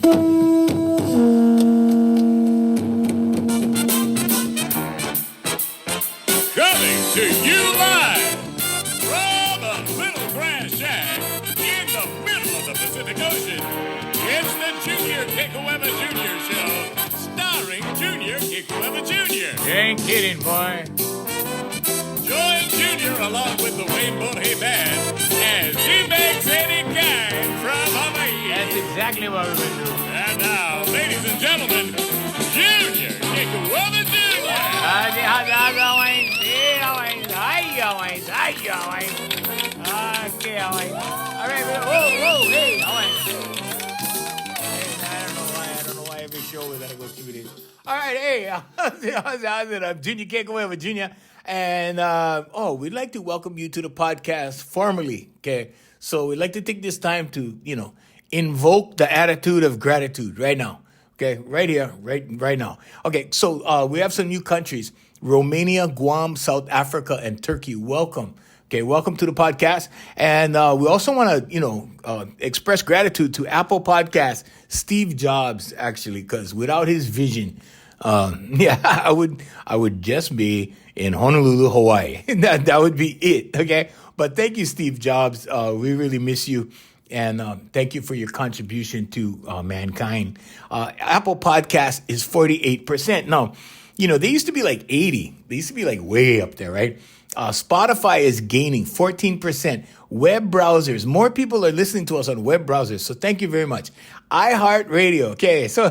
Coming to you live from a little grass shack in the middle of the Pacific Ocean. It's the Junior Kekuewa Jr. Show, starring Junior Kekuewa Jr. You ain't kidding, boy. Join Junior along with the Wayne Bonhay Band as he makes any kind from Hawaii. That's exactly what we're going to do. And now, ladies and gentlemen, Junior Kekuewa Jr. How's it going? Okay, all right. Whoa, hey, I don't know why every show we gotta go through this. All right, hey, how's it? I'm Junior Kekuewa Jr. And, we'd like to welcome you to the podcast formally, okay? So we'd like to take this time to, invoke the attitude of gratitude right now, okay? Right here, right now. Okay, so we have some new countries. Romania, Guam, South Africa, and Turkey. Welcome. Okay, welcome to the podcast. And we also want to, express gratitude to Apple Podcasts, Steve Jobs, actually, because without his vision, I would just be in Honolulu, Hawaii. that would be it, okay? But thank you, Steve Jobs. We really miss you. And thank you for your contribution to mankind. Apple Podcast is 48%. Now, they used to be like 80. They used to be like way up there, right? Spotify is gaining 14%. Web browsers, more people are listening to us on web browsers. So thank you very much. iHeartRadio, okay, so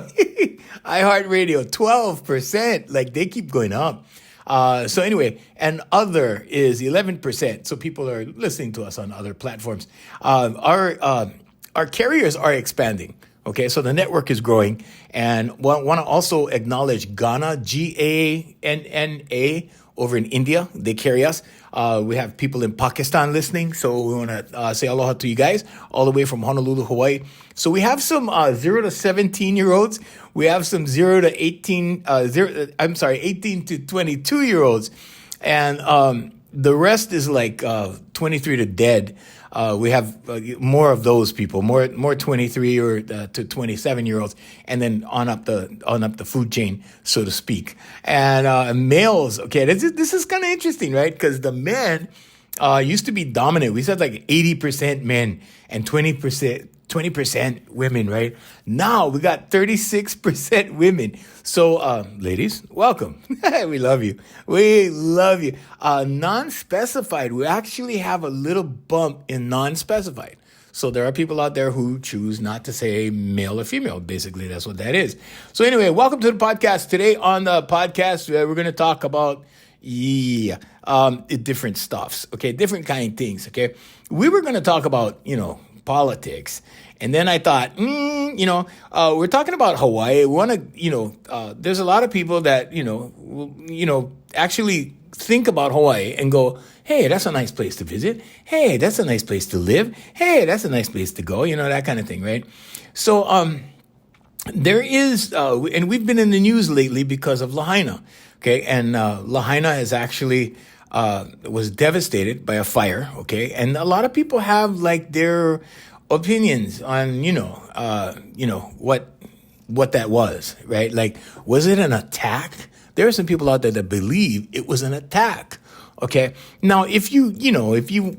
iHeartRadio, 12%. Like they keep going up. So anyway, and other is 11%. So people are listening to us on other platforms. Our carriers are expanding. Okay, so the network is growing, and want to also acknowledge Ghana, GANNA, over in India. They carry us. We have people in Pakistan listening, so we want to say aloha to you guys all the way from Honolulu, Hawaii. So we have some 0 to 17-year-olds. We have some 18 to 22-year-olds, and the rest is like 23 to dead. We have more of those people, more 23 or to 27-year-olds, and then on up the food chain, so to speak. And males, okay, this is kind of interesting, right? Because the men used to be dominant. We said like 80% men and 20% women, right? Now we got 36% women. So, ladies, welcome. We love you. We love you. Non-specified, we actually have a little bump in non-specified. So there are people out there who choose not to say male or female. Basically, that's what that is. So anyway, welcome to the podcast. Today on the podcast, we're going to talk about different stuffs, okay? Different kind of things, okay? We were going to talk about, politics. And then I thought, we're talking about Hawaii. We want to, there's a lot of people that, actually think about Hawaii and go, hey, that's a nice place to visit. Hey, that's a nice place to live. Hey, that's a nice place to go, that kind of thing, right? So there is, and we've been in the news lately because of Lahaina, okay? And Lahaina is actually was devastated by a fire, okay? And a lot of people have like their opinions on, what that was, right? Like, was it an attack? There are some people out there that believe it was an attack, okay? Now, if you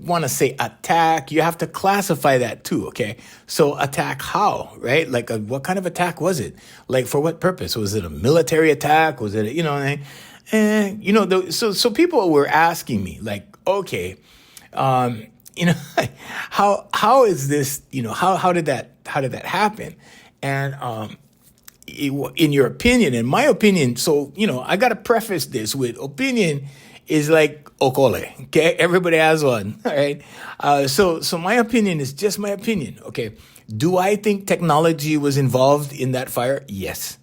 want to say attack, you have to classify that too, okay? So attack how, right? Like, what kind of attack was it? Like, for what purpose? Was it a military attack? Was it, so people were asking me, like, okay, how is this, how did that happen? And, in your opinion, in my opinion, so, I got to preface this with opinion is like okole, okay? Everybody has one, all right? So my opinion is just my opinion, okay? Do I think technology was involved in that fire? Yes.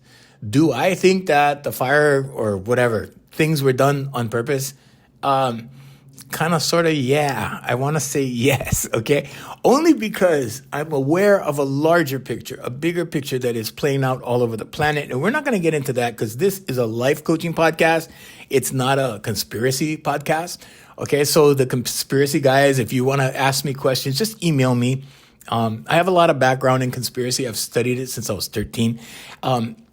Do I think that the fire or whatever, things were done on purpose? Kind of, sort of, yeah. I want to say yes, okay? Only because I'm aware of a larger picture, a bigger picture that is playing out all over the planet. And we're not going to get into that because this is a life coaching podcast. It's not a conspiracy podcast, okay? So the conspiracy guys, if you want to ask me questions, just email me. I have a lot of background in conspiracy. I've studied it since I was 13.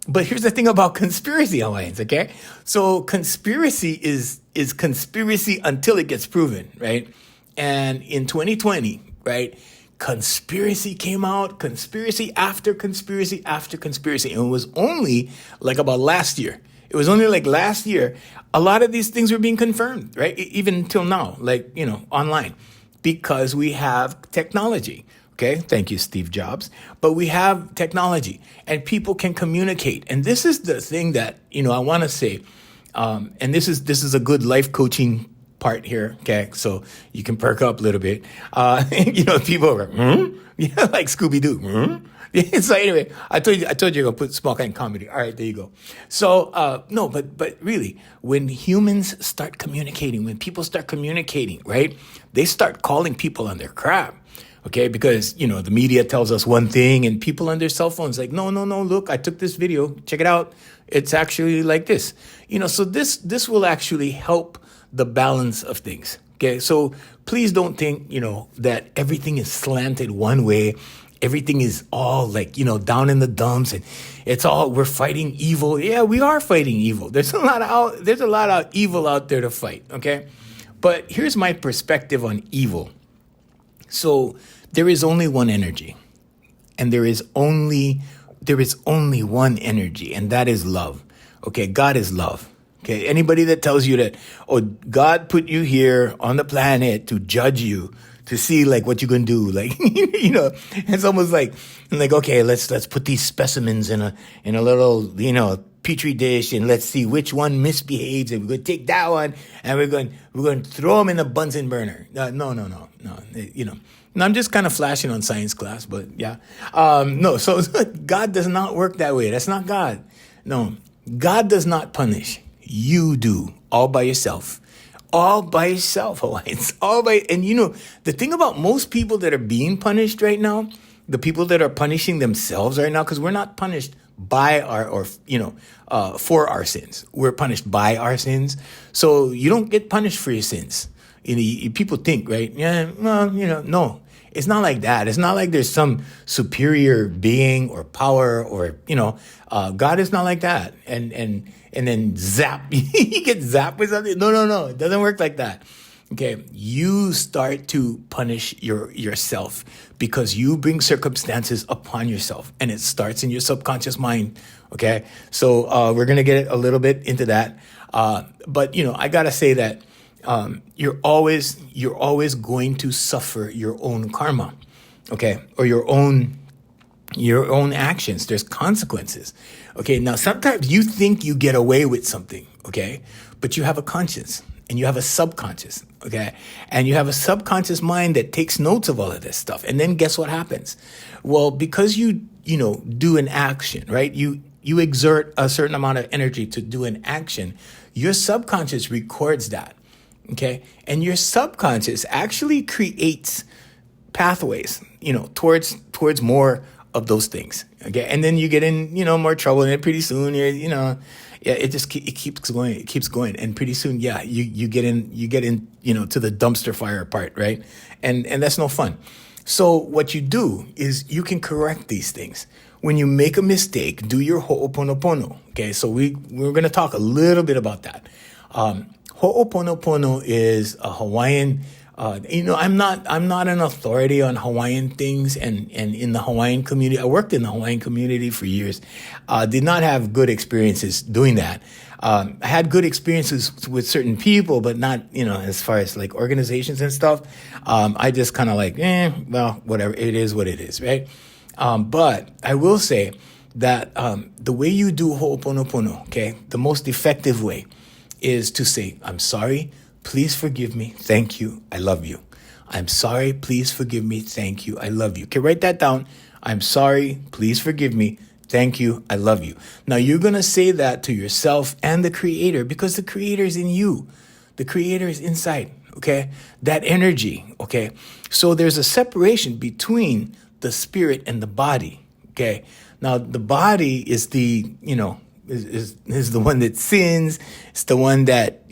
But here's the thing about conspiracy, Hawaiians, okay? So conspiracy is conspiracy until it gets proven, right? And in 2020, right, conspiracy came out, conspiracy after conspiracy after conspiracy. And it was only like about last year. It was only like last year, a lot of these things were being confirmed, right? Even until now, like, online, because we have technology. Okay, thank you, Steve Jobs. But we have technology and people can communicate. And this is the thing that, I want to say, and this is a good life coaching part here. Okay, so you can perk up a little bit. People are like Scooby-Doo. So anyway, I told you I'm gonna put small kind comedy. All right, there you go. So no, but really, when humans start communicating, when people start communicating, right, they start calling people on their crap. Okay, because, the media tells us one thing and people on their cell phones like, no, look, I took this video, check it out. It's actually like this. So this will actually help the balance of things. Okay, so please don't think, that everything is slanted one way. Everything is all like, down in the dumps and we're fighting evil. Yeah, we are fighting evil. There's a lot of evil out there to fight. Okay, but here's my perspective on evil. So there is only one energy, and there is only one energy, and that is love. Okay, God is love. Okay, anybody that tells you that, God put you here on the planet to judge you, to see like what you're gonna do, like it's almost like okay, let's put these specimens in a little petri dish and let's see which one misbehaves, and we're gonna take that one and we're going to throw them in a Bunsen burner. No. And I'm just kind of flashing on science class, but yeah. No, so God does not work that way. That's not God. No, God does not punish. You do, all by yourself. All by yourself, Hawaiians. And the thing about most people that are being punished right now, the people that are punishing themselves right now, because we're not punished by for our sins. We're punished by our sins. So you don't get punished for your sins. People think, right? Yeah, well, no. It's not like that. It's not like there's some superior being or power or, God is not like that. And then zap, you get zapped with something. No. It doesn't work like that. Okay. You start to punish yourself because you bring circumstances upon yourself, and it starts in your subconscious mind. Okay. So, we're going to get a little bit into that. But I got to say that, you're always going to suffer your own karma, okay, or your own actions. There's consequences, okay. Now, sometimes you think you get away with something, okay, but you have a conscience and you have a subconscious, okay, and you have a subconscious mind that takes notes of all of this stuff. And then guess what happens? Well, because you do an action, right? You exert a certain amount of energy to do an action. Your subconscious records that. Okay. And your subconscious actually creates pathways, towards more of those things. Okay. And then you get in, more trouble, and then pretty soon it keeps going. It keeps going. And pretty soon, you get in, to the dumpster fire part. Right. And that's no fun. So what you do is you can correct these things. When you make a mistake, do your ho'oponopono. Okay. So we're going to talk a little bit about that. Ho'oponopono is a Hawaiian. I'm not an authority on Hawaiian things, and in the Hawaiian community, I worked in the Hawaiian community for years. Did not have good experiences doing that. I had good experiences with certain people, but not, as far as like organizations and stuff. I just kind of like, well, whatever. It is what it is, right? But I will say that the way you do ho'oponopono, okay, the most effective way is to say, I'm sorry, please forgive me, thank you, I love you. I'm sorry, please forgive me, thank you, I love you. Okay, write that down. I'm sorry, please forgive me, thank you, I love you. Now you're going to say that to yourself and the Creator, because the Creator is in you. The Creator is inside, okay? That energy, okay? So there's a separation between the spirit and the body, okay? Now the body is the is the one that sins. It's the one that,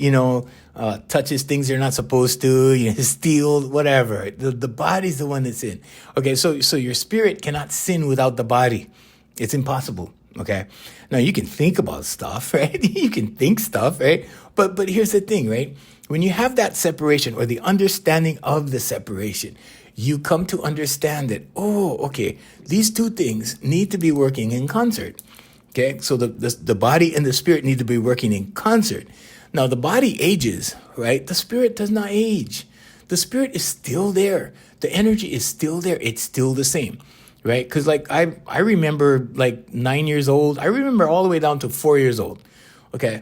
touches things they're not supposed to, steal, whatever. The body's the one that's sin. Okay, so your spirit cannot sin without the body. It's impossible. Okay. Now you can think about stuff, right? You can think stuff, right? But here's the thing, right? When you have that separation or the understanding of the separation, you come to understand that, oh, okay, these two things need to be working in concert. Okay. So the body and the spirit need to be working in concert. Now the body ages, right? The spirit does not age. The spirit is still there. The energy is still there. It's still the same. Right? Because like I remember like 9 years old. I remember all the way down to 4 years old. Okay.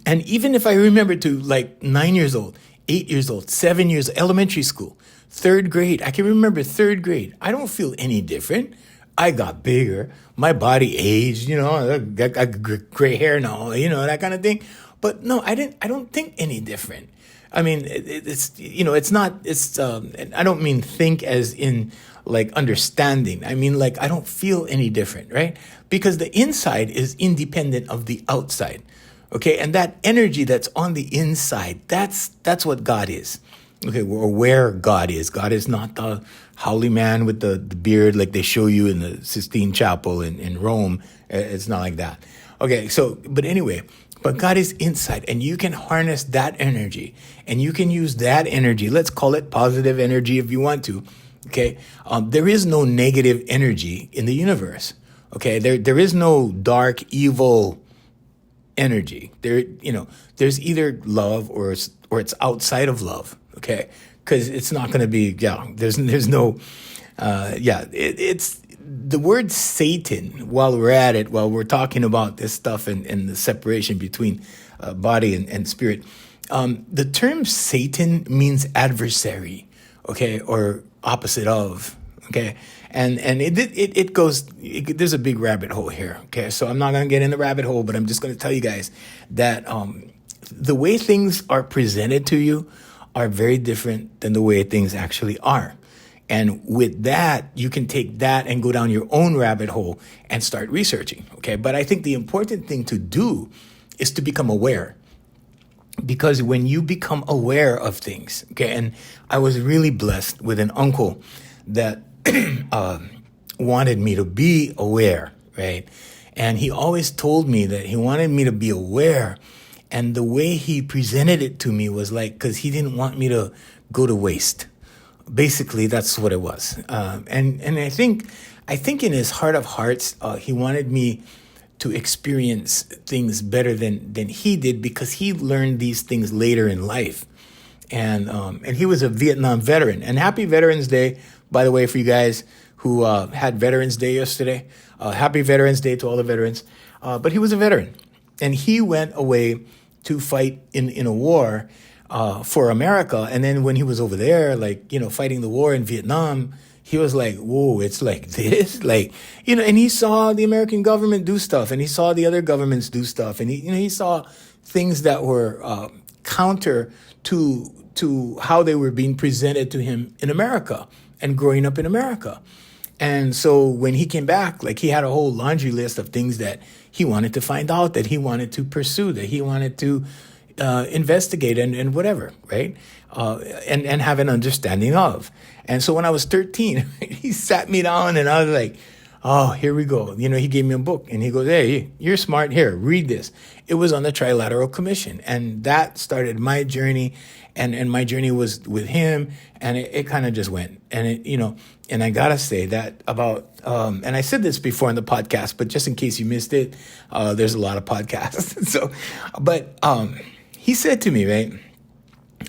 And even if I remember to like 9 years old, 8 years old, 7 years, elementary school, third grade, I can remember third grade. I don't feel any different. I got bigger. My body aged, I got gray hair now, that kind of thing. But no, I don't think any different. I mean, I don't mean think as in like understanding. I mean, like, I don't feel any different, right? Because the inside is independent of the outside. Okay. And that energy that's on the inside, that's what God is. Okay. Or where God is. God is not the howly man with the beard like they show you in the Sistine Chapel in Rome. It's not like that. Okay. So, but anyway, but God is inside, and you can harness that energy, and you can use that energy. Let's call it positive energy if you want to. Okay. There is no negative energy in the universe. Okay. There is no dark, evil energy. There's either love or it's outside of love. Okay. Cause it's not going to be, there's no, it's the word Satan while we're talking about this stuff and the separation between body and spirit. The term Satan means adversary. Okay. Or opposite of, okay? And it goes, there's a big rabbit hole here, okay? So I'm not going to get in the rabbit hole, but I'm just going to tell you guys that the way things are presented to you are very different than the way things actually are. And with that, you can take that and go down your own rabbit hole and start researching, okay? But I think the important thing to do is to become aware. Because when you become aware of things, okay, and I was really blessed with an uncle that wanted me to be aware, right? And he always told me that he wanted me to be aware. And the way he presented it to me was like, because he didn't want me to go to waste. Basically, that's what it was. And I think in his heart of hearts, he wanted me to experience things better than he did, because he learned these things later in life. And he was a Vietnam veteran. And happy Veterans Day, by the way, for you guys who had Veterans Day yesterday. Happy Veterans Day to all the veterans. But he was a veteran. And he went away to fight in a war for America. And then when he was over there, fighting the war in Vietnam, he was like, whoa, it's like this, and he saw the American government do stuff, and he saw the other governments do stuff. And he saw things that were counter to how they were being presented to him in America and growing up in America. And so when he came back, he had a whole laundry list of things that he wanted to find out, that he wanted to pursue, that he wanted to investigate and whatever, right? And have an understanding of. And so when I was 13, he sat me down and I was like, oh, here we go. He gave me a book and he goes, hey, you're smart. Here, read this. It was on the Trilateral Commission. And that started my journey. And my journey was with him. And it kind of just went. And and I got to say that about, and I said this before in the podcast, but just in case you missed it, there's a lot of podcasts. He said to me, right?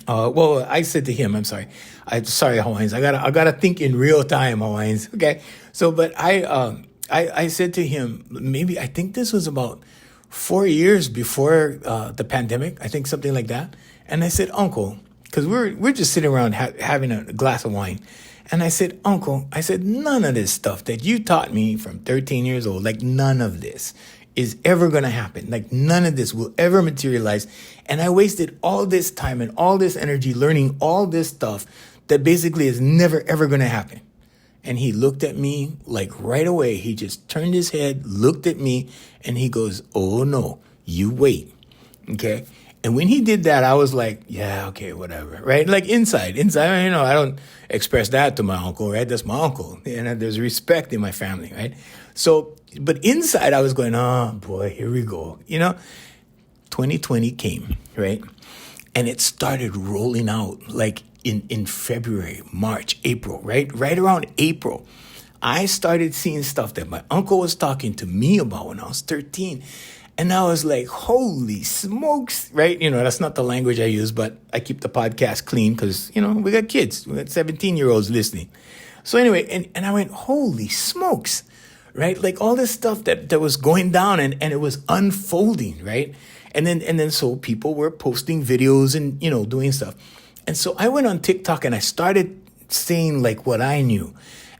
I said to him, I'm sorry, Hawaiians. I gotta think in real time, Hawaiians. Okay. So, but I said to him, maybe, I think this was about 4 years before the pandemic. I think something like that. And I said, Uncle, because we're just sitting around having a glass of wine. And I said, Uncle, none of this stuff that you taught me from 13 years old, none of this is ever going to happen. None of this will ever materialize. And I wasted all this time and all this energy learning all this stuff that basically is never, ever going to happen. And he looked at me like right away. He just turned his head, looked at me, and he goes, "Oh no, you wait." Okay. And when he did that, I was like, yeah, okay, whatever, right? Like inside, I don't express that to my uncle, right? That's my uncle. And there's respect in my family, right? So, but inside I was going, oh boy, here we go. 2020 came, right? And it started rolling out like in February, March, April, right? Right around April, I started seeing stuff that my uncle was talking to me about when I was 13. And I was like, holy smokes, right? That's not the language I use, but I keep the podcast clean because, we got kids. We got 17-year-olds listening. So anyway, and I went, holy smokes, right? Like all this stuff that was going down and it was unfolding, right? And then so people were posting videos and, doing stuff. And so I went on TikTok and I started saying like what I knew.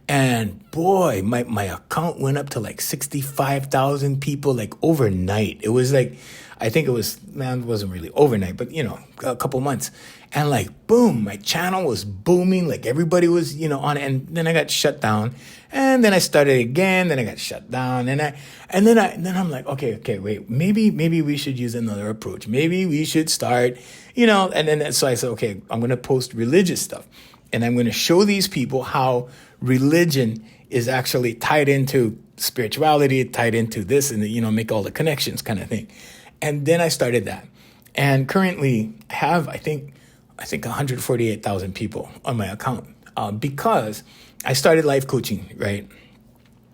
And boy, my account went up to like 65,000 people like overnight. It was like, I think it wasn't really overnight, but a couple months. And like, boom, my channel was booming. Like everybody was, on it. And then I got shut down. And then I started again. Then I got shut down. And then I'm like, okay, wait, maybe we should use another approach. Maybe we should start, and then so I said, okay, I'm going to post religious stuff. And I'm going to show these people how religion is actually tied into spirituality, tied into this, and make all the connections kind of thing. And then I started that. And currently I have, I think 148,000 people on my account because I started life coaching, right?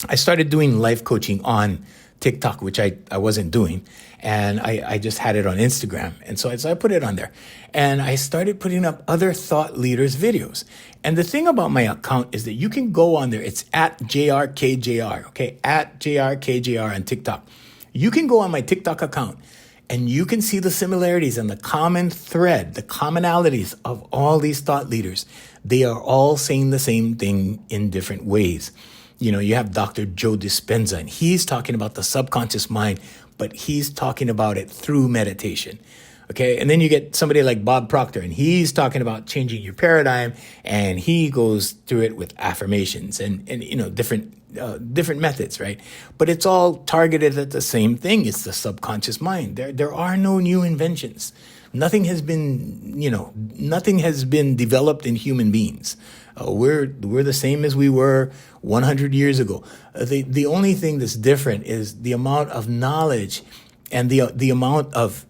I started doing life coaching on TikTok, which I wasn't doing. And I just had it on Instagram. And so I put it on there. And I started putting up other thought leaders' videos. And the thing about my account is that you can go on there. It's at JRKJR, okay? At JRKJR on TikTok. You can go on my TikTok account and you can see the similarities and the common thread, the commonalities of all these thought leaders. They are all saying the same thing in different ways. You have Dr. Joe Dispenza, and he's talking about the subconscious mind, but he's talking about it through meditation. Okay. And then you get somebody like Bob Proctor, and he's talking about changing your paradigm, and he goes through it with affirmations and different methods, right? But it's all targeted at the same thing. It's the subconscious mind. There are no new inventions. Nothing has been developed in human beings. We're the same as we were 100 years ago. The only thing that's different is the amount of knowledge and the amount of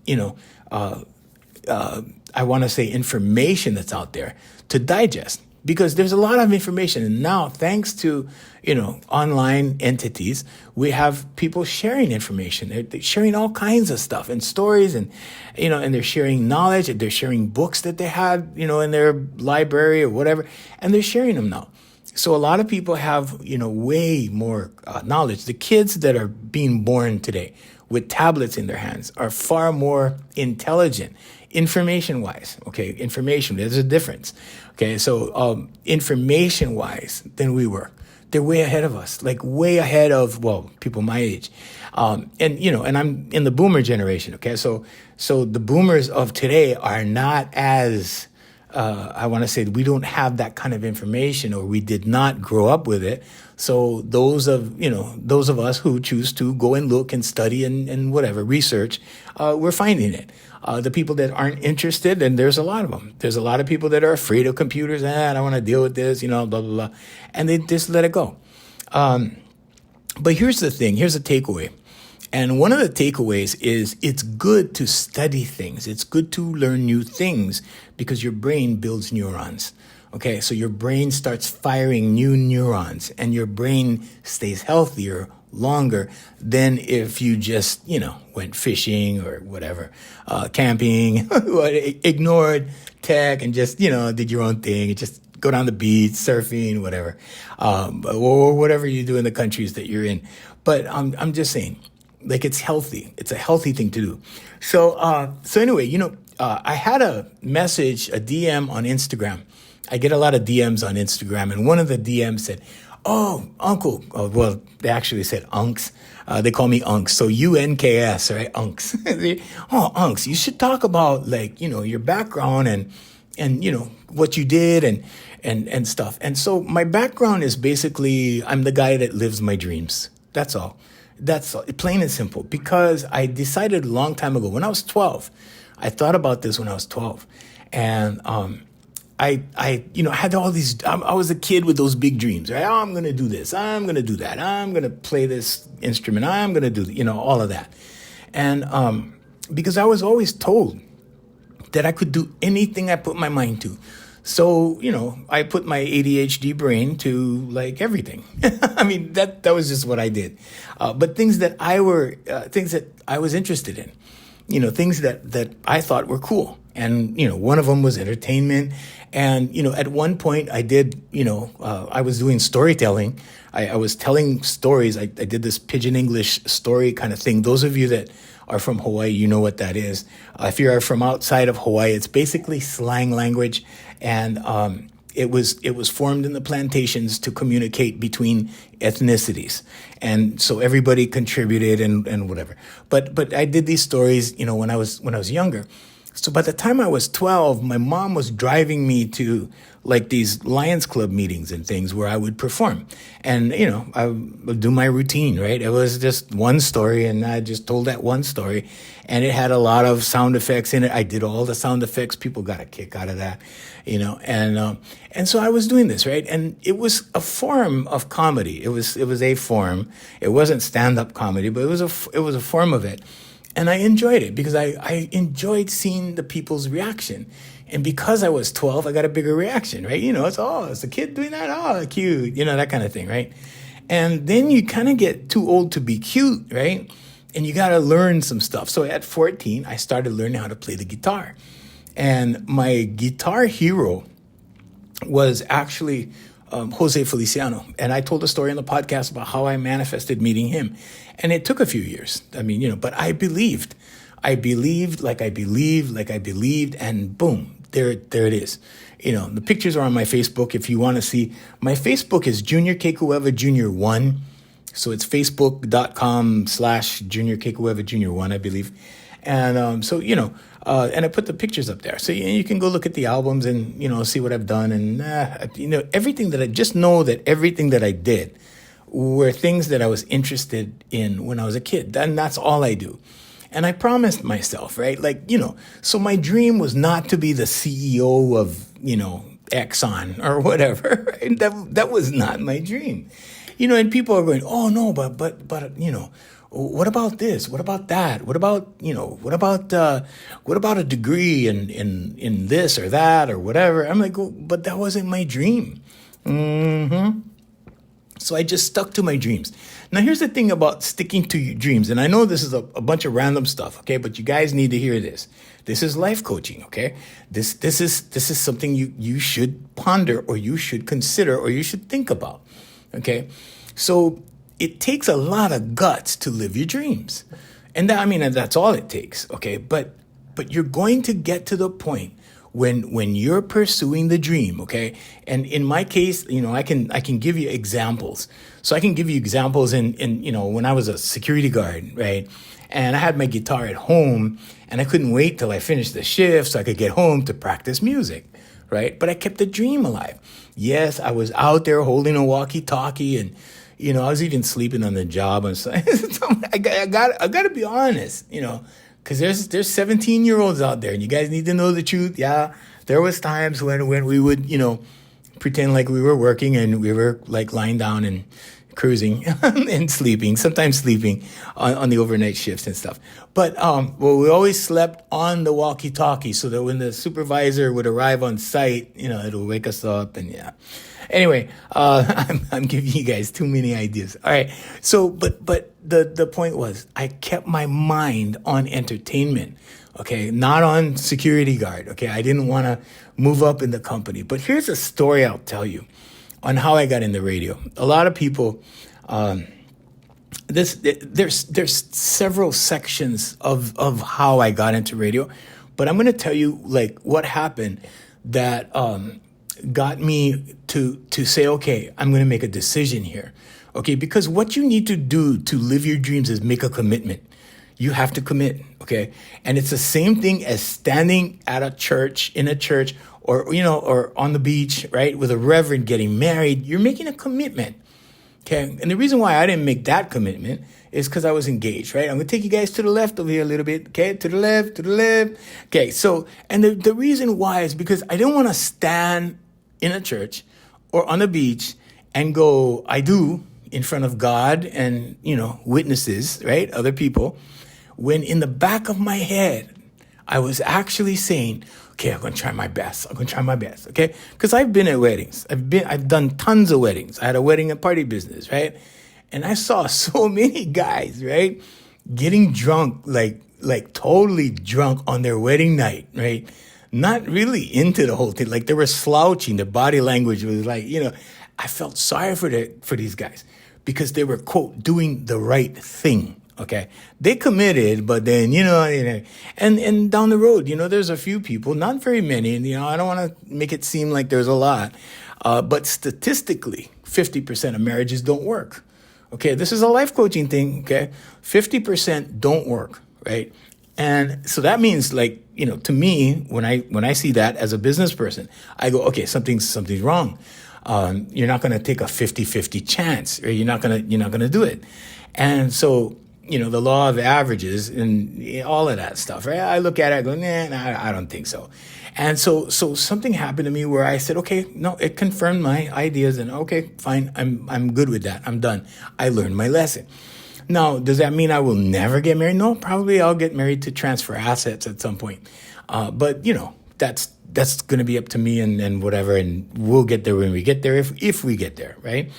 I want to say information that's out there to digest. Because there's a lot of information. And now, thanks to, online entities, we have people sharing information. They're sharing all kinds of stuff and stories and they're sharing knowledge. They're sharing books that they had, in their library or whatever. And they're sharing them now. So a lot of people have, way more knowledge. The kids that are being born today with tablets in their hands are far more intelligent, information-wise. Okay, information, there's a difference. Okay, so information-wise than we were. They're way ahead of us, like way ahead of, people my age. And I'm in the boomer generation, okay? So the boomers of today are not as, I want to say, we don't have that kind of information, or we did not grow up with it. So those of us who choose to go and look and study and whatever, research, we're finding it. The people that aren't interested, and there's a lot of them. There's a lot of people that are afraid of computers. I don't want to deal with this, blah, blah, blah. And they just let it go. But here's the thing. Here's a takeaway. And one of the takeaways is it's good to study things. It's good to learn new things because your brain builds neurons. Okay, so your brain starts firing new neurons and your brain stays healthier longer than if you just, went fishing or whatever, camping, ignored tech and just, did your own thing. Just go down the beach, surfing, whatever, or whatever you do in the countries that you're in. But I'm just saying, like, it's healthy. It's a healthy thing to do. So anyway, I had a message, a DM on Instagram. I get a lot of DMs on Instagram, and one of the DMs said, "Oh, Uncle," they actually said Unks. They call me Unks. So UNKS, right? Unks. "Oh, Unks, you should talk about your background and and what you did and stuff. And so my background is basically I'm the guy that lives my dreams. That's all. That's all, plain and simple. Because I decided a long time ago when I was 12. I thought about this when I was 12, and I had all these. I was a kid with those big dreams, right? Oh, I'm gonna do this. I'm gonna do that. I'm gonna play this instrument. I'm gonna do all of that, and because I was always told that I could do anything I put my mind to. So, I put my ADHD brain to like everything. I mean, that was just what I did. But things that I was interested in, things that I thought were cool. And, one of them was entertainment. And, at one point I did, I was doing storytelling. I was telling stories. I did this pidgin English story kind of thing. Those of you that are from Hawaii, you know what that is. If you're from outside of Hawaii, it's basically slang language. And it was formed in the plantations to communicate between ethnicities. And so everybody contributed and whatever. But I did these stories, when I was younger. So by the time I was 12, my mom was driving me to like these Lions Club meetings and things where I would perform. And, I would do my routine, right? It was just one story, and I just told that one story. And it had a lot of sound effects in it. I did all the sound effects. People got a kick out of that, and so I was doing this, right? And it was a form of comedy. It was a form. It wasn't stand-up comedy, but it was a form of it. And I enjoyed it because I enjoyed seeing the people's reaction. And because I was 12, I got a bigger reaction, right? It's a kid doing that. Oh, cute, that kind of thing, right? And then you kind of get too old to be cute, right? And you got to learn some stuff. So at 14, I started learning how to play the guitar. And my guitar hero was actually Jose Feliciano. And I told a story on the podcast about how I manifested meeting him. And it took a few years. I mean, but I believed. I believed, and boom, there it is. The pictures are on my Facebook if you want to see. My Facebook is Junior Kekuewa Junior 1. So it's facebook.com/Junior Kekuewa Junior 1, I believe. And and I put the pictures up there. So you can go look at the albums and, see what I've done. And, everything that everything that I did were things that I was interested in when I was a kid. And that's all I do. And I promised myself, right? So my dream was not to be the CEO of, Exxon or whatever. Right? That was not my dream. And people are going, oh no, but what about this? What about that? What about a degree in this or that or whatever? I'm like, oh, but that wasn't my dream. Mm-hmm. So I just stuck to my dreams. Now, here's the thing about sticking to your dreams. And I know this is a bunch of random stuff, okay? But you guys need to hear this. This is life coaching, okay? This is something you should ponder, or you should consider, or you should think about, okay? So it takes a lot of guts to live your dreams. And that's all it takes, okay? But you're going to get to the point when you're pursuing the dream, okay? And in my case, I can give you examples. So I can give you examples in when I was a security guard, right? And I had my guitar at home, and I couldn't wait till I finished the shift so I could get home to practice music, right? But I kept the dream alive. Yes, I was out there holding a walkie-talkie, and I was even sleeping on the job. And so I got to be honest, because there's 17-year-olds out there, and you guys need to know the truth. Yeah, there was times when we would, pretend like we were working, and we were like lying down and cruising and sometimes sleeping on the overnight shifts and stuff. But we always slept on the walkie-talkie so that when the supervisor would arrive on site, it'll wake us up, and yeah. Anyway, I'm giving you guys too many ideas. All right. So, but the point was, I kept my mind on entertainment. Okay, not on security guard. Okay, I didn't want to move up in the company. But here's a story I'll tell you on how I got in the radio. A lot of people, there's several sections of how I got into radio, but I'm going to tell you like what happened that got me to say, okay, I'm going to make a decision here. Okay, because what you need to do to live your dreams is make a commitment. You have to commit, okay? And it's the same thing as standing at in a church, or on the beach, right, with a reverend getting married, you're making a commitment. Okay. And the reason why I didn't make that commitment is because I was engaged, right? I'm going to take you guys to the left over here a little bit. Okay. To the left, to the left. Okay. So, and the reason why is because I didn't want to stand in a church or on a beach and go, I do, in front of God and, witnesses, right? Other people, when in the back of my head, I was actually saying, okay, I'm going to try my best. I'm going to try my best. Okay. Because I've been at weddings. I've done tons of weddings. I had a wedding and party business, right? And I saw so many guys, right, getting drunk, like totally drunk on their wedding night, right? Not really into the whole thing. Like they were slouching. Their body language was like, I felt sorry for these guys because they were, quote, doing the right thing. Okay. They committed, but then, and down the road, there's a few people, not very many, and, I don't want to make it seem like there's a lot, but statistically, 50% of marriages don't work. Okay. This is a life coaching thing. Okay. 50% don't work. Right. And so that means to me, when I see that as a business person, I go, okay, something's wrong. You're not going to take a 50-50 chance, or you're not going to do it. And so, the law of averages and all of that stuff, right? I look at it, I go, nah, I don't think so. And so something happened to me where I said, okay, no, it confirmed my ideas, and okay, fine, I'm good with that. I'm done. I learned my lesson. Now, does that mean I will never get married? No, probably I'll get married to transfer assets at some point. But that's going to be up to me and whatever, and we'll get there when we get there, if we get there, right?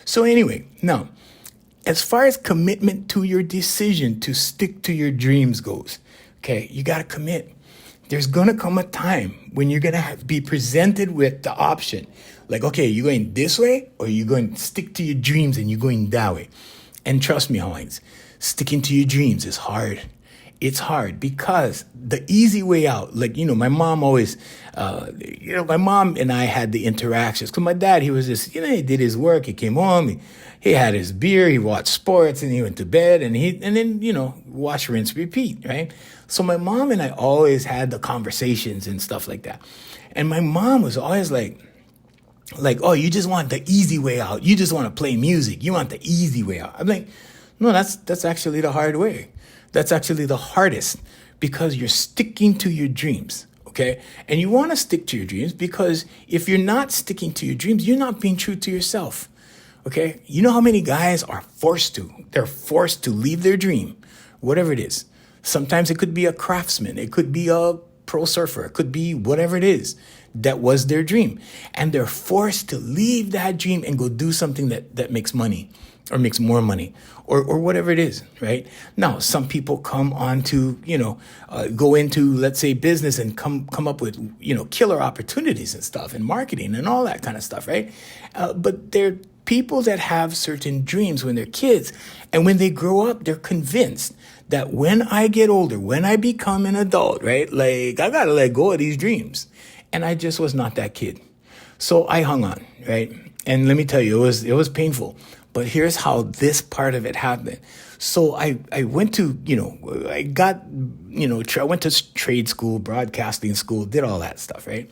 So anyway, now, as far as commitment to your decision to stick to your dreams goes, okay, you got to commit. There's going to come a time when you're going to be presented with the option, like, okay, you going this way, or you going to stick to your dreams and you're going that way. And trust me, Hawaiians, sticking to your dreams is hard. It's hard because the easy way out, my mom always, my mom and I had the interactions. Because my dad, he was just, he did his work. He came home, he had his beer, he watched sports, and he went to bed, and then, wash, rinse, repeat, right? So my mom and I always had the conversations and stuff like that. And my mom was always like, oh, you just want the easy way out. You just want to play music. You want the easy way out. I'm like, no, that's actually the hard way. That's actually the hardest, because you're sticking to your dreams, okay? And you want to stick to your dreams because if you're not sticking to your dreams, you're not being true to yourself, okay? You know how many guys are forced to? They're forced to leave their dream, whatever it is. Sometimes it could be a craftsman. It could be a pro surfer. It could be whatever it is that was their dream. And they're forced to leave that dream and go do something that makes money, or makes more money, or whatever it is, right? Now, some people come on to, go into, let's say, business and come up with, killer opportunities and stuff, and marketing and all that kind of stuff, right? But they're people that have certain dreams when they're kids. And when they grow up, they're convinced that when I get older, when I become an adult, right? I got to let go of these dreams. And I just was not that kid. So I hung on, right? And let me tell you, it was painful. But here's how this part of it happened. So I went to, I went to trade school, broadcasting school, did all that stuff, right?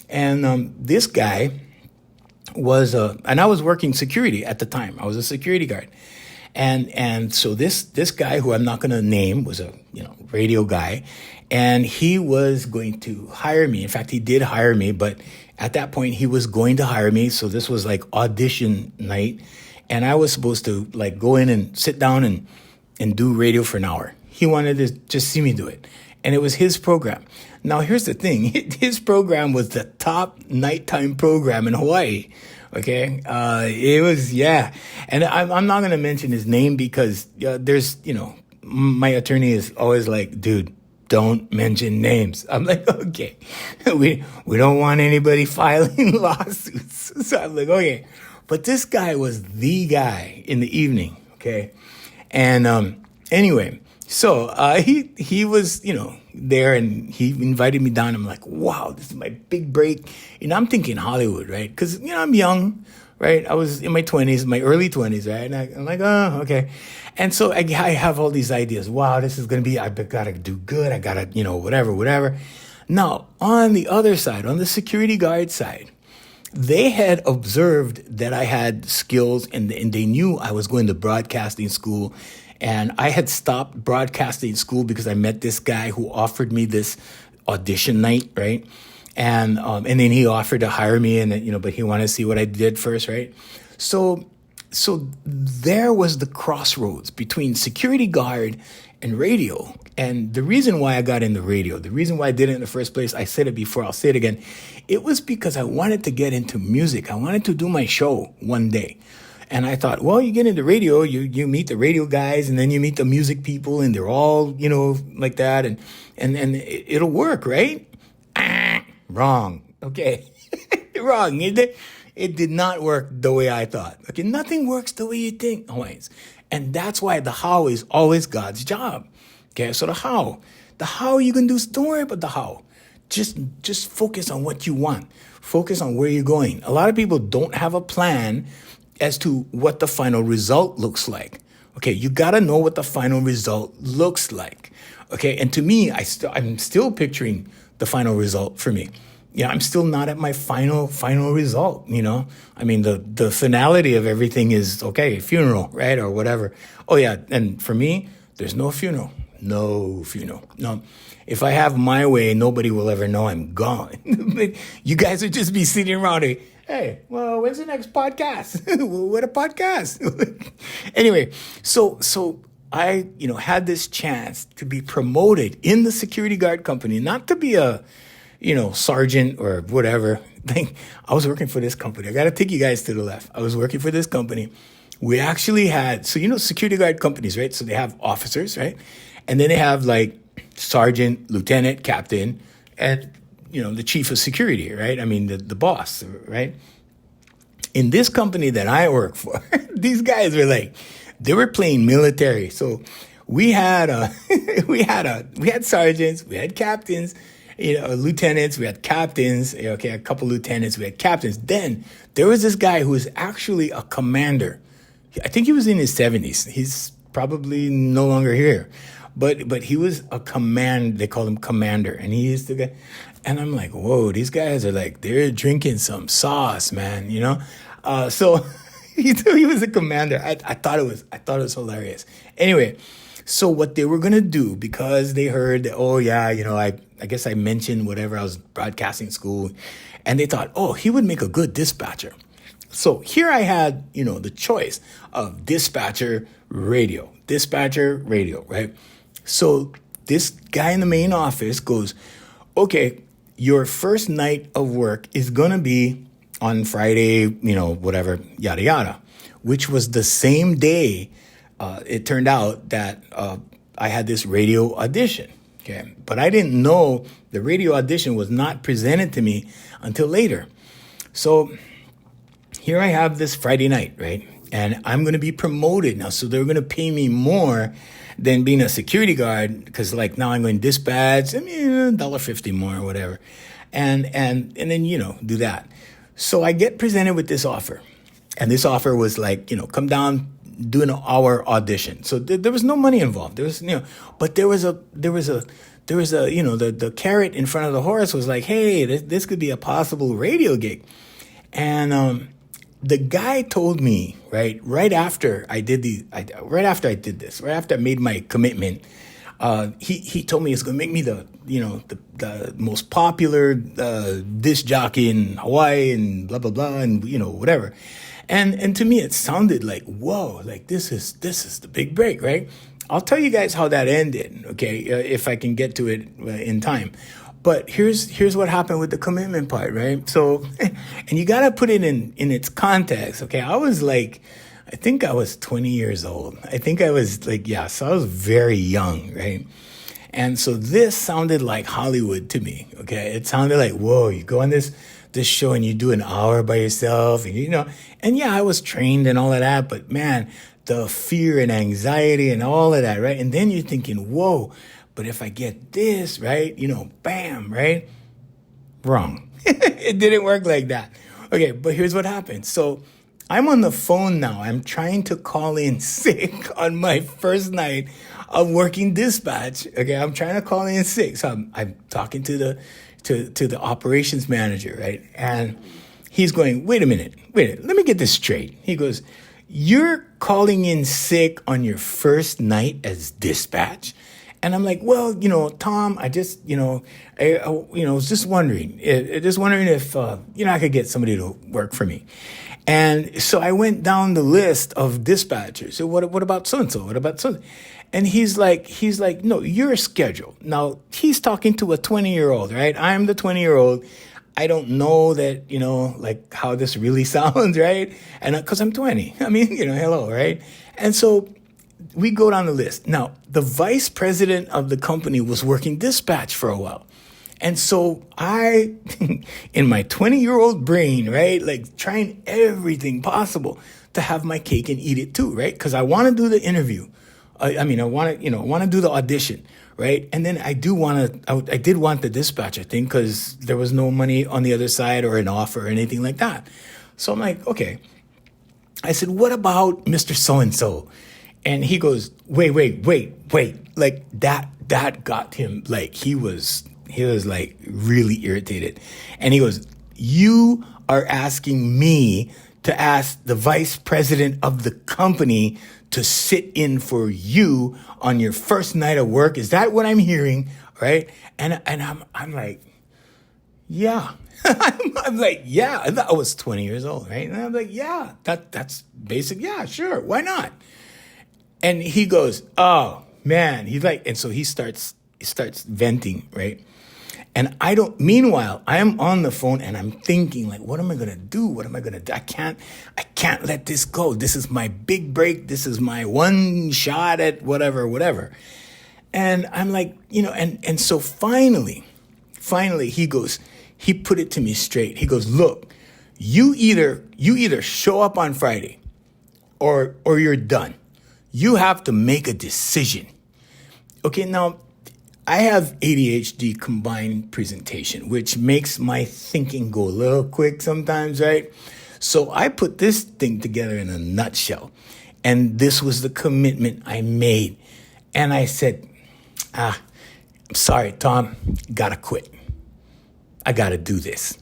And this guy was, and I was working security at the time. I was a security guard. And so this guy, who I'm not going to name, was a, radio guy. And he was going to hire me. In fact, he did hire me, but at that point he was going to hire me. So this was like audition night. And I was supposed to go in and sit down and do radio for an hour. He wanted to just see me do it. And it was his program. Now, here's the thing. His program was the top nighttime program in Hawaii. Okay. It was, yeah. And I'm not going to mention his name because there's, my attorney is always like, dude, don't mention names. I'm like, okay, we don't want anybody filing lawsuits. So I'm like, okay. But this guy was the guy in the evening, okay? And anyway, so he was, there, and he invited me down. I'm like, wow, this is my big break. And I'm thinking Hollywood, right? Because, I'm young, right? I was in my 20s, my early 20s, right? And I'm like, oh, okay. And so I have all these ideas. Wow, this is going to be, I got to do good. I got to, whatever. Now, on the other side, on the security guard side, they had observed that I had skills and they knew I was going to broadcasting school. And I had stopped broadcasting school because I met this guy who offered me this audition night, right? And then he offered to hire me, and but he wanted to see what I did first, right? So there was the crossroads between security guard and radio. And the reason why I got into radio, the reason why I did it in the first place, I said it before, I'll say it again. It was because I wanted to get into music. I wanted to do my show one day. And I thought, well, you get into radio, you meet the radio guys, and then you meet the music people, and they're all, like that, and it'll work, right? Wrong. Okay. Wrong. It did not work the way I thought. Okay, nothing works the way you think always. And that's why the how is always God's job. Okay, so the how you can do, don't worry about the how. Just focus on what you want. Focus on where you're going. A lot of people don't have a plan as to what the final result looks like. Okay, you got to know what the final result looks like. Okay, and to me, I'm still picturing the final result for me. I'm still not at my final result, I mean, the finality of everything is, okay, funeral, right, or whatever. Oh, yeah, and for me, there's no funeral. No funeral. No. If I have my way, nobody will ever know I'm gone. You guys would just be sitting around here, hey, well, when's the next podcast? What a podcast. Anyway, so I, had this chance to be promoted in the security guard company, not to be a, sergeant or whatever. I was working for this company. I got to take you guys to the left. I was working for this company. We actually had, security guard companies, right? So they have officers, right? And then they have like sergeant, lieutenant, captain, and, the chief of security, right? I mean, the boss, right? In this company that I work for, these guys were they were playing military. So we had we had sergeants, we had captains, lieutenants, we had captains, okay, a couple lieutenants, we had captains. Then there was this guy who was actually a commander. I think he was in his 70s. He's probably no longer here. But he was a they called him commander. And he used to get, and I'm like, whoa, these guys are they're drinking some sauce, man, So he was a commander. I thought it was hilarious. Anyway, so what they were going to do, because they heard that, oh, yeah, I guess I mentioned whatever, I was broadcasting school, and they thought, oh, he would make a good dispatcher. So here I had, the choice of dispatcher, radio, right? So this guy in the main office goes, okay, your first night of work is going to be on Friday, whatever, yada, yada, which was the same day it turned out that I had this radio audition. Okay, but I didn't know the radio audition was not presented to me until later. So here I have this Friday night, right? And I'm going to be promoted now. So they're going to pay me more than being a security guard, because now I'm going to dispatch, $1.50 more or whatever. And then, do that. So I get presented with this offer. And this offer was come down, do an hour audition. So there was no money involved. There was, but there was the carrot in front of the horse was hey, this could be a possible radio gig. And the guy told me, right after I made my commitment, he told me it's going to make me the most popular disc jockey in Hawaii and blah blah blah and whatever. And to me it sounded whoa, this is the big break, right? I'll tell you guys how that ended, okay, if I can get to it in time. But here's what happened with the commitment part, right? So, and you got to put it in its context, okay? I was I think I was 20 years old. I think I was so I was very young, right? And so this sounded like Hollywood to me, okay? It sounded like, whoa, you go on this show and you do an hour by yourself, and and yeah, I was trained and all of that, but man, the fear and anxiety and all of that, right? And then you're thinking, whoa, but if I get this, right, bam, right? Wrong. It didn't work like that. Okay, but here's what happened. So I'm on the phone now. I'm trying to call in sick on my first night of working dispatch. Okay, I'm trying to call in sick. So I'm talking to the operations manager, right? And he's going, wait a minute, let me get this straight. He goes, you're calling in sick on your first night as dispatch? And I'm like, well, Tom, I just, was just wondering, if, I could get somebody to work for me. And so I went down the list of dispatchers. So what about so-and-so? What about so? And he's like, no, you're scheduled. Now he's talking to a 20-year-old, right? I'm the 20-year-old. I don't know that, like how this really sounds, right? And cause I'm 20, I mean, hello, right? And so we go down the list. Now, the vice president of the company was working dispatch for a while. And so I, in my 20-year-old brain, right, like trying everything possible to have my cake and eat it too, right? Because I want to do the interview. I want to do the audition, right? And then I did want the dispatcher thing because there was no money on the other side or an offer or anything like that. So I'm like, okay. I said, what about Mr. So-and-so? And he goes, wait. Like that got him, like he was like really irritated. And he goes, you are asking me to ask the vice president of the company to sit in for you on your first night of work? Is that what I'm hearing? Right? And I'm like, yeah. I'm like, yeah. I was 20 years old, right? And I'm like, yeah, that's basic. Yeah, sure. Why not? And he goes, oh man. He's like, and so he starts venting, right? And meanwhile, I am on the phone and I'm thinking like, what am I going to do? What am I going to do? I can't let this go. This is my big break. This is my one shot at whatever. And I'm like, and so finally he put it to me straight. He goes, look, you either show up on Friday or you're done. You have to make a decision. Okay, now I have ADHD combined presentation, which makes my thinking go a little quick sometimes, right? So I put this thing together in a nutshell. And this was the commitment I made. And I said, I'm sorry, Tom, gotta quit. I gotta do this.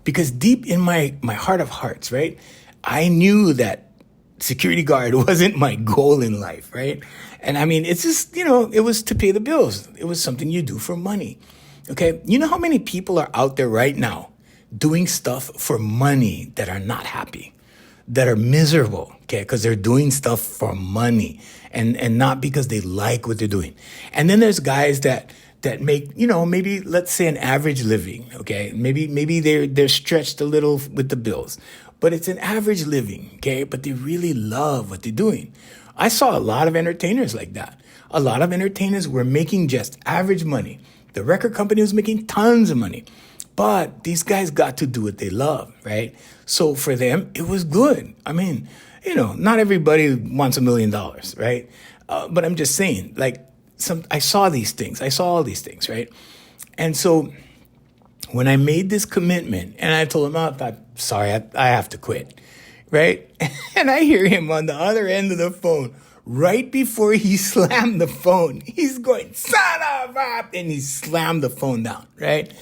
Because deep in my heart of hearts, right, I knew that security guard wasn't my goal in life, right? And I mean, it's just, it was to pay the bills. It was something you do for money. Okay. You know how many people are out there right now doing stuff for money that are not happy, that are miserable, okay? Because they're doing stuff for money and not because they like what they're doing. And then there's guys that make, maybe let's say an average living, okay? Maybe they're stretched a little with the bills, but it's an average living, okay? But they really love what they're doing. I saw a lot of entertainers like that. A lot of entertainers were making just average money. The record company was making tons of money. But these guys got to do what they love, right? So for them, it was good. I mean, not everybody wants $1 million, right? But I'm just saying, like, I saw all these things, right? And so when I made this commitment and I told him, I'm sorry, I have to quit, right? And I hear him on the other end of the phone right before he slammed the phone. He's going, son of a, and he slammed the phone down, right?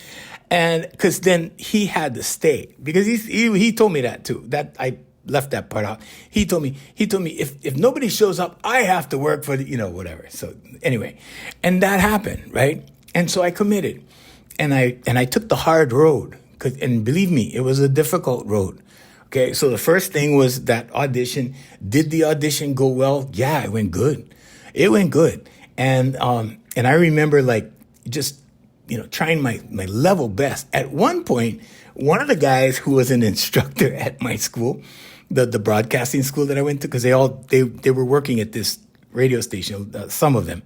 And because then he had to stay because he told me that too. That I left that part out. He told me if nobody shows up, I have to work for the, whatever. So anyway, and that happened, right? And so I committed, and I took the hard road. And believe me, it was a difficult road. Okay, so the first thing was that audition. Did the audition go well? Yeah, it went good. And I remember like just trying my level best. At one point, one of the guys who was an instructor at my school, the broadcasting school that I went to, because they were working at this radio station, some of them,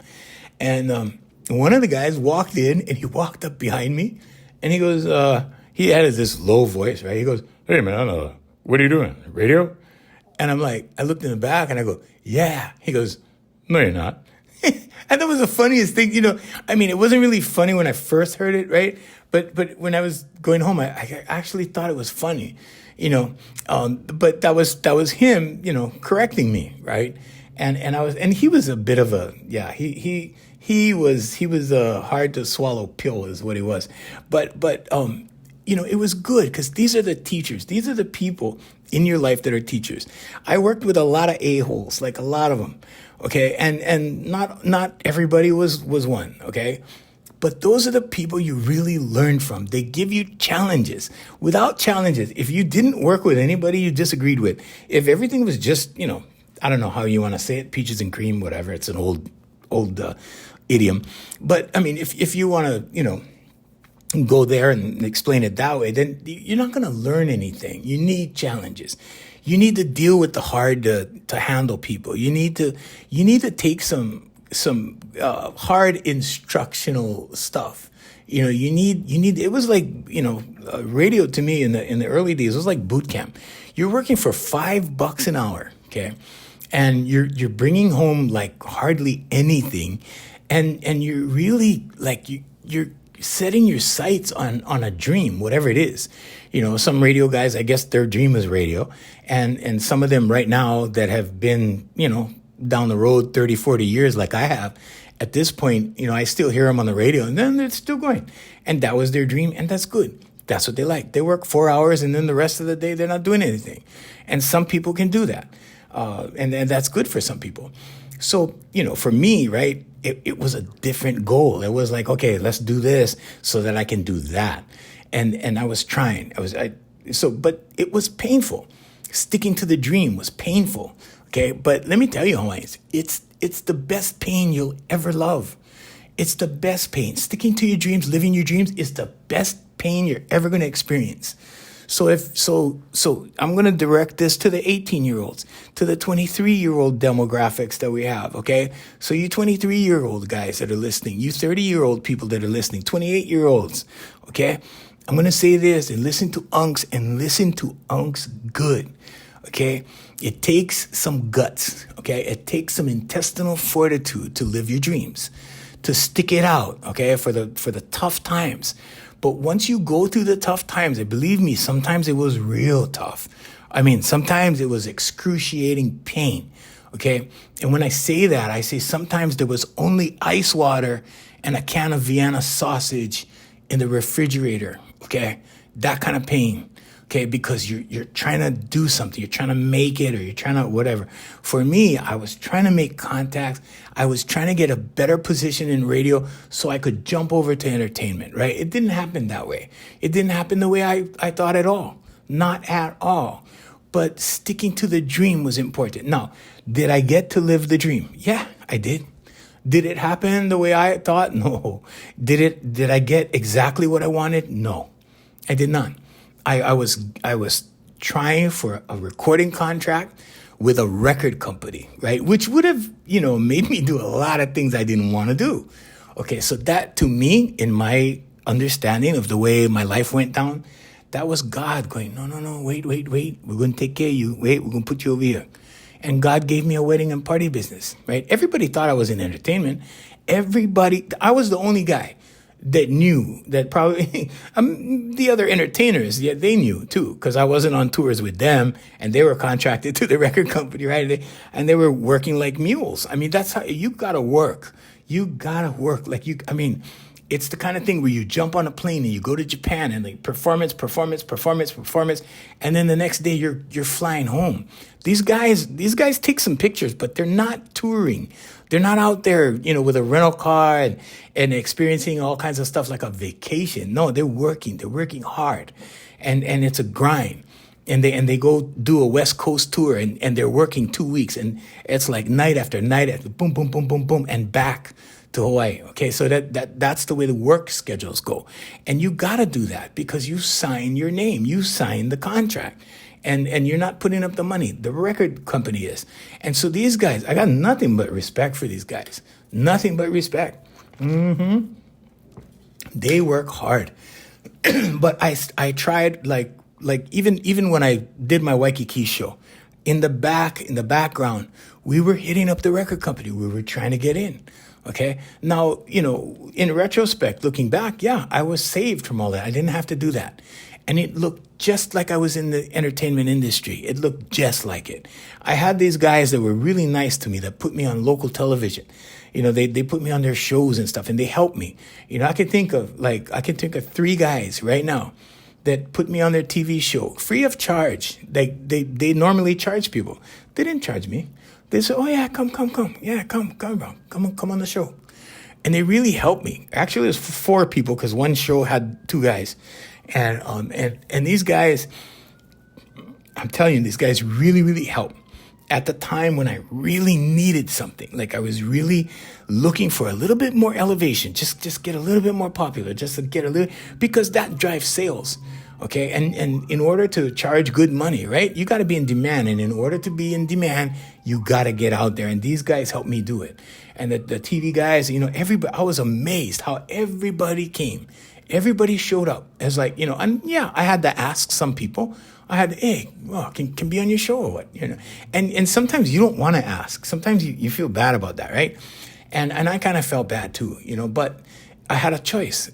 and one of the guys walked in and he walked up behind me, and he goes, he had this low voice, right? He goes, "Hey man, what are you doing? Radio?" And I'm like, I looked in the back and I go, "Yeah." He goes, "No, you're not." And that was the funniest thing, I mean, it wasn't really funny when I first heard it, right? But when I was going home, I actually thought it was funny, But that was him, correcting me, right? And he was a bit of a, yeah, he was a hard to swallow pill is what he was. But it was good because these are the teachers. These are the people in your life that are teachers. I worked with a lot of a-holes, like a lot of them. Okay. And not everybody was one. Okay. But those are the people you really learn from. They give you challenges. Without challenges, if you didn't work with anybody you disagreed with, if everything was just, I don't know how you want to say it, peaches and cream, whatever. It's an old idiom. But I mean, if you want to, go there and explain it that way, then you're not going to learn anything. You need challenges. You need to deal with the hard to handle people. You need to take some hard instructional stuff. You need. It was like radio to me in the early days. It was like boot camp. You're working for $5 an hour, okay, and you're bringing home like hardly anything, and you're really like you're setting your sights on a dream, whatever it is. Some radio guys, I guess their dream is radio, and some of them right now that have been down the road 30, 40 years like I have, at this point, I still hear them on the radio and then it's still going. And that was their dream, and that's good. That's what they like. They work 4 hours and then the rest of the day they're not doing anything. And some people can do that. And that's good for some people. So, for me, right, it was a different goal. It was like, okay, let's do this so that I can do that. And I was trying. But it was painful. Sticking to the dream was painful. Okay, but let me tell you, Hawaiians, it's the best pain you'll ever love. It's the best pain. Sticking to your dreams, living your dreams is the best pain you're ever going to experience. So I'm going to direct this to the 18-year-olds, to the 23-year-old demographics that we have, okay? So you 23-year-old guys that are listening, you 30-year-old people that are listening, 28-year-olds, okay? I'm going to say this, and listen to unks, and listen to unks good, okay? It takes some guts, okay? It takes some intestinal fortitude to live your dreams, to stick it out, okay, for the tough times. But once you go through the tough times, and believe me, sometimes it was real tough. I mean, sometimes it was excruciating pain, okay? And when I say that, I say sometimes there was only ice water and a can of Vienna sausage in the refrigerator, okay? That kind of pain, okay? Because you're trying to do something. You're trying to make it, or you're trying to whatever. For me, I was trying to make contacts. I was trying to get a better position in radio so I could jump over to entertainment, right? It didn't happen that way. It didn't happen the way I thought at all. Not at all. But sticking to the dream was important. Now, did I get to live the dream? Yeah, I did. Did it happen the way I thought? No. Did I get exactly what I wanted? No, I did not. I was trying for a recording contract with a record company, right? Which would have, made me do a lot of things I didn't want to do. Okay, so that to me, in my understanding of the way my life went down, that was God going, no, wait. We're going to take care of you. Wait, we're going to put you over here. And God gave me a wedding and party business, right? Everybody thought I was in entertainment. I was the only guy that knew that probably the other entertainers, yeah, they knew too, because I wasn't on tours with them and they were contracted to the record company, right? And they were working like mules. I mean, that's how you gotta work. You gotta work it's the kind of thing where you jump on a plane and you go to Japan and like performance, and then the next day you're flying home. These guys take some pictures, but they're not touring. They're not out there, with a rental car and experiencing all kinds of stuff like a vacation. No, they're working. They're working hard, and it's a grind. And they go do a West Coast tour and they're working 2 weeks, and it's like night after night after boom, boom, boom, boom, boom, and back to Hawaii. Okay, so that's the way the work schedules go. And you gotta do that because you sign your name, you sign the contract. And you're not putting up the money. The record company is. And so these guys, I got nothing but respect for these guys. Nothing but respect. They work hard. But I tried like even when I did my Waikiki show, in the background, we were hitting up the record company. We were trying to get in. Okay. Now, in retrospect, looking back, yeah, I was saved from all that. I didn't have to do that. and it looked just like I was in the entertainment industry. It looked just like it. I had these guys that were really nice to me that put me on local television. They put me on their shows and stuff, and they helped me. I can think of 3 guys right now that put me on their TV show free of charge. They normally charge people. They didn't charge me. They said, "Oh yeah, come, yeah, come, bro, come on the show," and they really helped me. Actually, it was 4 people because one show had 2 guys, and these guys, I'm telling you, these guys really, really helped at the time when I really needed something. Like I was really looking for a little bit more elevation, just get a little bit more popular, just to get a little, because that drives sales. Okay. And in order to charge good money, right, you got to be in demand. And in order to be in demand, you got to get out there. And these guys helped me do it. And the TV guys, everybody, I was amazed how everybody came. Everybody showed up. It's like, and yeah, I had to ask some people. I had, hey, well, can be on your show or what? And sometimes you don't want to ask. Sometimes you feel bad about that, right? And I kind of felt bad too, but I had a choice.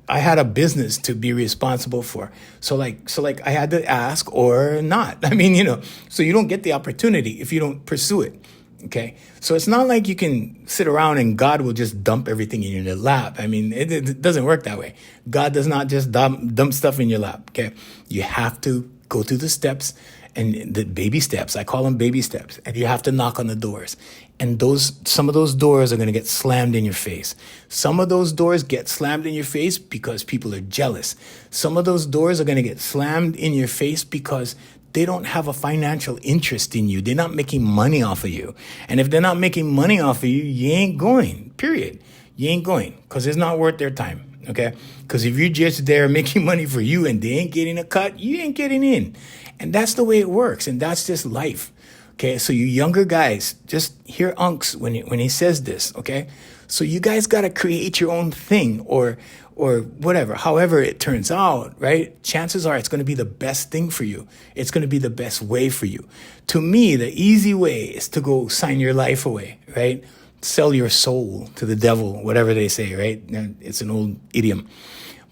I had a business to be responsible for. So like I had to ask or not. I mean, so you don't get the opportunity if you don't pursue it. Okay. So it's not like you can sit around and God will just dump everything in your lap. I mean, it doesn't work that way. God does not just dump stuff in your lap. Okay. You have to go through the steps, and the baby steps. I call them baby steps. And you have to knock on the doors. And some of those doors are going to get slammed in your face. Some of those doors get slammed in your face because people are jealous. Some of those doors are going to get slammed in your face because they don't have a financial interest in you. They're not making money off of you. And if they're not making money off of you, you ain't going, period. You ain't going because it's not worth their time, okay? Because if you're just there making money for you and they ain't getting a cut, you ain't getting in. And that's the way it works, and that's just life, okay? So you younger guys, just hear Unks when he says this, okay? So you guys got to create your own thing or whatever, however it turns out, right? Chances are it's going to be the best thing for you. It's going to be the best way for you. To me, the easy way is to go sign your life away, right? Sell your soul to the devil, whatever they say, right? It's an old idiom.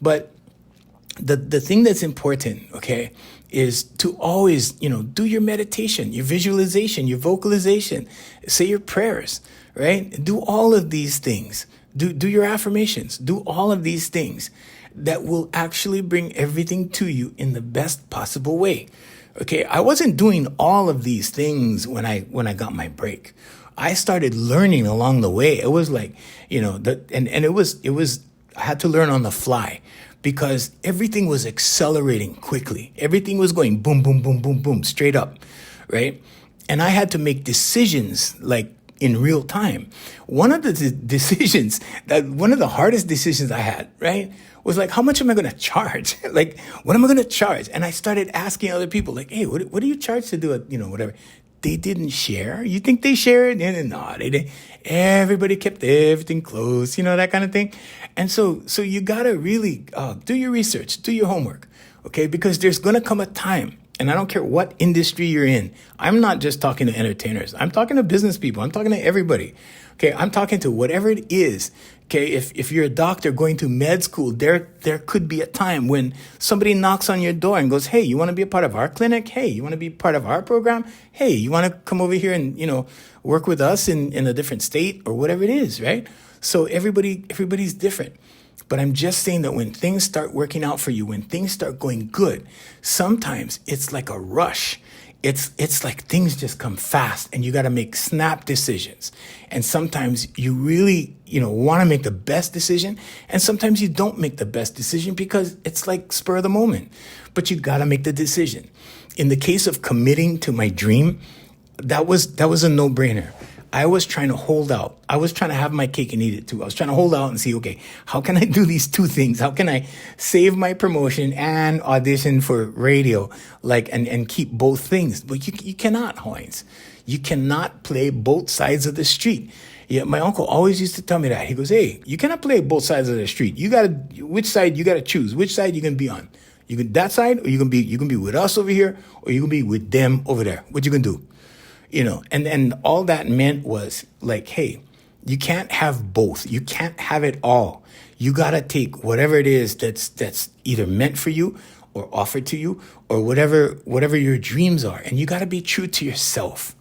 But the thing that's important, okay, is to always, do your meditation, your visualization, your vocalization, say your prayers, right? Do all of these things. Do your affirmations. Do all of these things that will actually bring everything to you in the best possible way. Okay, I wasn't doing all of these things when I got my break. I started learning along the way. It was like, it was I had to learn on the fly because everything was accelerating quickly. Everything was going boom, boom, boom, boom, boom, straight up, right? And I had to make decisions like in real time. One of the one of the hardest decisions I had, right, was like, how much am I going to charge? Like, what am I going to charge? And I started asking other people, like, hey, what do you charge to do it? Whatever. They didn't share. You think they shared? No, they didn't. Everybody kept everything close, that kind of thing. And so you got to really do your research, do your homework, okay? Because there's going to come a time, and I don't care what industry you're in. I'm not just talking to entertainers. I'm talking to business people. I'm talking to everybody, okay? I'm talking to whatever it is, okay? If you're a doctor going to med school, there could be a time when somebody knocks on your door and goes, hey, you want to be a part of our clinic? Hey, you want to be part of our program? Hey, you want to come over here and, work with us in a different state or whatever it is, right? So everybody's different. But I'm just saying that when things start working out for you, when things start going good, sometimes it's like a rush. It's like things just come fast and you got to make snap decisions. And sometimes you really, want to make the best decision. And sometimes you don't make the best decision because it's like spur of the moment. But you got to make the decision. In the case of committing to my dream, that was a no-brainer. I was trying to hold out. I was trying to have my cake and eat it too. I was trying to hold out and see, okay, how can I do these 2 things? How can I save my promotion and audition for radio, and keep both things? But you cannot, Hoynes. You cannot play both sides of the street. Yeah, my uncle always used to tell me that. He goes, hey, you cannot play both sides of the street. Which side you gotta choose? Which side you gonna be on? You can that side, or you can be with us over here, or you can be with them over there. What you gonna do? And all that meant was like, hey, you can't have both. You can't have it all. You got to take whatever it is that's either meant for you or offered to you, or whatever your dreams are. And you got to be true to yourself.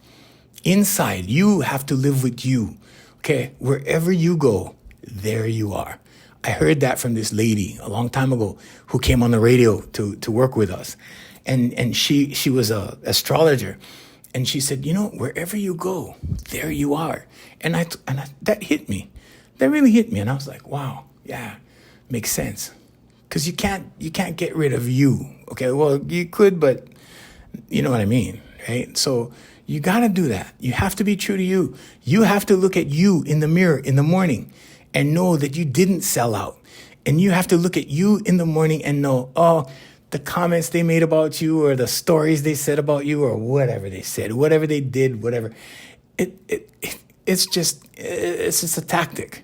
Inside, you have to live with you. Okay? Wherever you go, there you are. I heard that from this lady a long time ago who came on the radio to work with us. And she was a astrologer. And she said, wherever you go, there you are. And that hit me. That really hit me. And I was like, wow, yeah, makes sense. Because you can't get rid of you. Okay, well, you could, but you know what I mean, right? So you got to do that. You have to be true to you. You have to look at you in the mirror in the morning and know that you didn't sell out. And you have to look at you in the morning and know, the comments they made about you or the stories they said about you or whatever they said, whatever they did, whatever. It's just a tactic.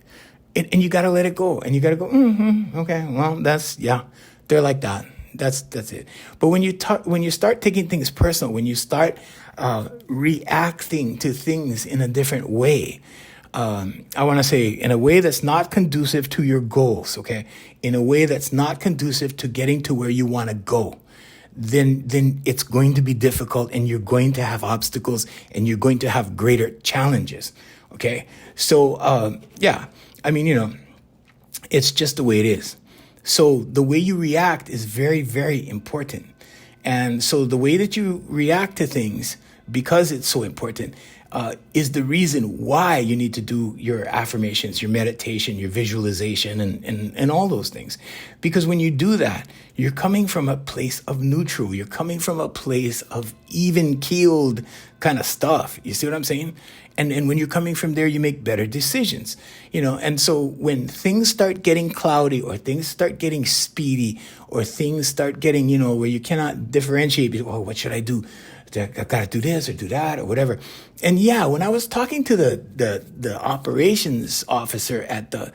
And you got to let it go. And you got to go, okay, well, they're like that. That's it. But when you start taking things personal, when you start reacting to things in a different way, I want to say in a way that's not conducive to your goals, okay? In a way that's not conducive to getting to where you want to go, then it's going to be difficult and you're going to have obstacles and you're going to have greater challenges, okay? So, it's just the way it is. So the way you react is very, very important. And so the way that you react to things, because it's so important, is the reason why you need to do your affirmations, your meditation, your visualization, and all those things. Because when you do that, you're coming from a place of neutral. You're coming from a place of even-keeled kind of stuff. You see what I'm saying? And when you're coming from there, you make better decisions, And so when things start getting cloudy or things start getting speedy or things start getting, where you cannot differentiate, what should I do? I got to do this or do that or whatever. And yeah, when I was talking to the operations officer at the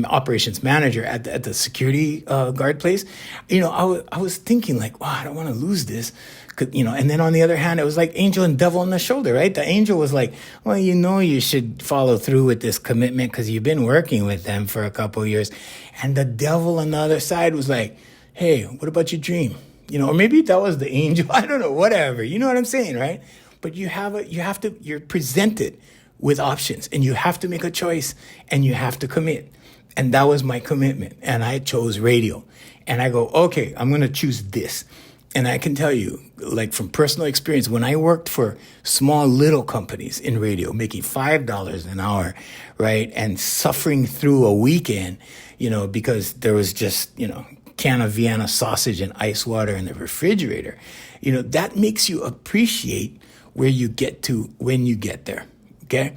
operations manager at the security guard place, I was thinking like, wow, I don't want to lose this. And then on the other hand, it was like angel and devil on the shoulder, right? The angel was like, well, you should follow through with this commitment because you've been working with them for a couple of years. And the devil on the other side was like, hey, what about your dream? Or maybe that was the angel. I don't know, whatever. You know what I'm saying, right? But you're presented with options and you have to make a choice and you have to commit. And that was my commitment. And I chose radio. And I go, okay, I'm going to choose this. And I can tell you, like from personal experience, when I worked for small little companies in radio, making $5 an hour, right? And suffering through a weekend, because there was just, can of Vienna sausage and ice water in the refrigerator, that makes you appreciate where you get to when you get there. Okay.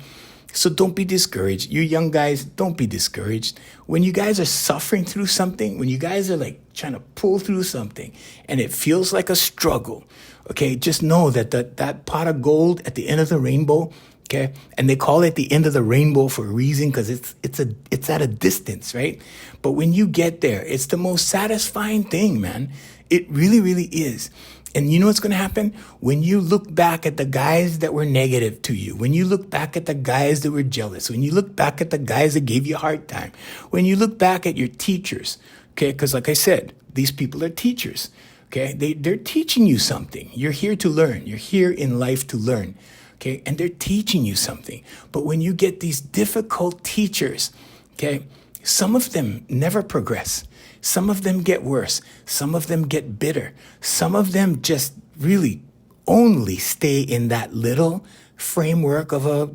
So don't be discouraged. You young guys, don't be discouraged. When you guys are suffering through something, when you guys are like trying to pull through something and it feels like a struggle, okay, just know that that pot of gold at the end of the rainbow, okay, and they call it the end of the rainbow for a reason because it's at a distance, right? But when you get there, it's the most satisfying thing, man. It really, really is. And you know what's going to happen? When you look back at the guys that were negative to you, when you look back at the guys that were jealous, when you look back at the guys that gave you a hard time, when you look back at your teachers, okay, because like I said, these people are teachers, okay? They're teaching you something. You're here to learn. You're here in life to learn, okay? And they're teaching you something. But when you get these difficult teachers, okay, some of them never progress. Some of them get worse. Some of them get bitter. Some of them just really only stay in that little framework of a,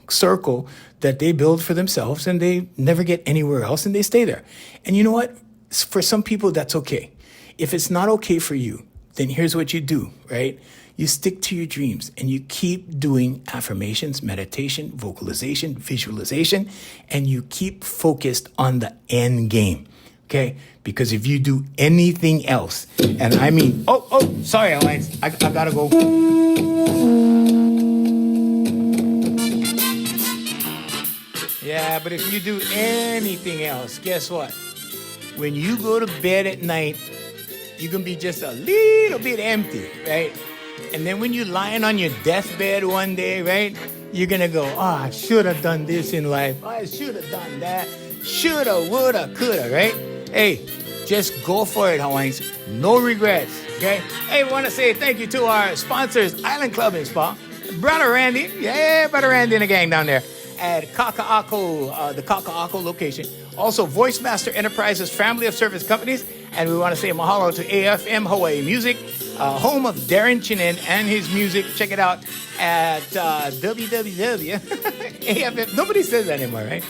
circle that they build for themselves and they never get anywhere else and they stay there. And you know what? For some people, that's okay. If it's not okay for you, then here's what you do, right? You stick to your dreams and you keep doing affirmations, meditation, vocalization, visualization, and you keep focused on the end game. Okay, because if you do anything else, and I mean, sorry, Alliance, I gotta go. Yeah, but if you do anything else, guess what? When you go to bed at night, you can be just a little bit empty, right? And then when you're lying on your deathbed one day, right, you're gonna go, I should have done this in life. I should have done that. Shoulda, woulda, coulda, right? Hey, Just go for it, Hawaiians. No regrets, okay? Hey, we want to say thank you to our sponsors, Island Club and Spa, Brother Randy, Brother Randy and the gang down there at Kaka'ako, the Kaka'ako location. Also, Voice Master Enterprises, family of service companies. And we want to say mahalo to AFM Hawaii Music, home of Darren Chinen and his music. Check it out at www. AFM. Nobody says that anymore, right?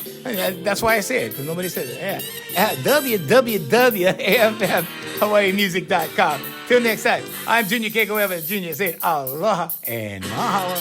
That's why I say it, because nobody says it. Yeah. At www.afmhawaiimusic.com. Till next time, I'm Junior Kekuewa Jr. saying aloha and mahalo.